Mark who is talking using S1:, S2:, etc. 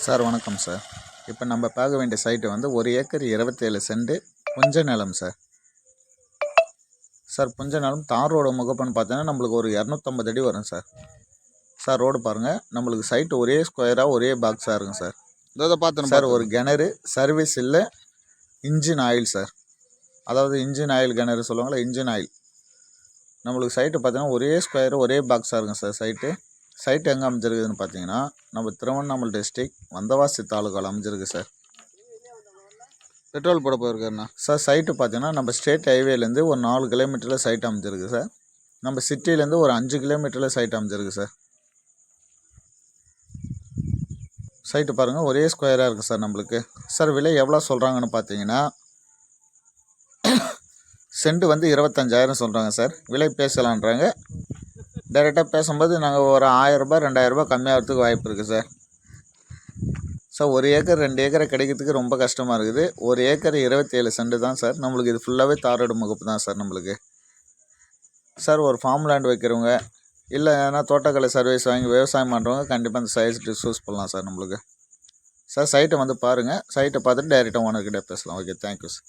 S1: Sir வணக்கம் sir. இப்போ நம்ம பார்க்க வேண்டிய சைட்டு வந்து 1 ஏக்கர் 27 சென்ட் புஞ்ச நிலம் சார். சார் புஞ்ச நிலம் தார் ரோடு முகப்புன்னு பார்த்தீங்கன்னா நம்மளுக்கு ஒரு 250 அடி வரும் சார். சார் ரோடு பாருங்கள், நம்மளுக்கு சைட்டு ஒரே ஸ்கொயராக ஒரே பாக்ஸாக இருக்கும் சார்.
S2: இதை பார்த்து
S1: சார் ஒரு கிணறு சர்வீஸ் இல்லை, இன்ஜின் ஆயில் சார். அதாவது இன்ஜின் ஆயில் கிணறு சொல்லுவாங்களா, இன்ஜின் ஆயில். நம்மளுக்கு சைட்டு பார்த்தீங்கன்னா ஒரே ஸ்கொயரு ஒரே பாக்ஸாக இருக்கும் சார். சைட்டு எங்கே அமைஞ்சிருக்குதுன்னு பார்த்தீங்கன்னா நம்ம திருவண்ணாமலை டிஸ்ட்ரிக் வந்தவாசி தாலுக்காவில் அமைஞ்சிருக்கு சார்.
S2: பெட்ரோல் போட போயிருக்காருண்ணா
S1: சார். சைட்டு பார்த்தீங்கன்னா நம்ம ஸ்டேட் ஹைவேலேருந்து ஒரு 4 கிலோமீட்டரில் சைட் அமைஞ்சிருக்கு சார். நம்ம சிட்டிலேருந்து ஒரு 5 கிலோமீட்டரில் சைட் அமைஞ்சிருக்கு சார். சைட்டு பாருங்கள் ஒரே ஸ்கொயராக இருக்குது சார் நம்மளுக்கு. சார் விலை எவ்வளோ சொல்கிறாங்கன்னு பார்த்தீங்கன்னா சென்ட் வந்து 25,000 சொல்கிறாங்க சார். விலை பேசலான்றாங்க. டைரெக்டாக பேசும்போது நாங்கள் ஒரு 1000 ரூபாய் 2000 ரூபாய் கம்மியாகிறதுக்கு வாய்ப்பு இருக்குது சார். சார் 1 ஏக்கர் 2 ஏக்கரை கிடைக்கிறதுக்கு ரொம்ப கஷ்டமாக இருக்குது. 1 ஏக்கர் 27 சென்ட் தான் சார். நம்மளுக்கு இது ஃபுல்லாகவே தாரோடு முகப்பு தான் சார் நம்மளுக்கு. சார் ஒரு ஃபார்ம் லேண்ட் வைக்கிறவங்க இல்லை ஏன்னா தோட்டக்கலை சர்வீஸ் வாங்கி விவசாயம் பண்ணுறவங்க கண்டிப்பாக அந்த சைட்டு சூஸ் பண்ணலாம் சார் நம்மளுக்கு. சார் சைட்டை வந்து பாருங்கள். சைட்டை பார்த்துட்டு டைரெக்டாக ஓனர்கிட்ட பேசலாம். Okay, thank you sir.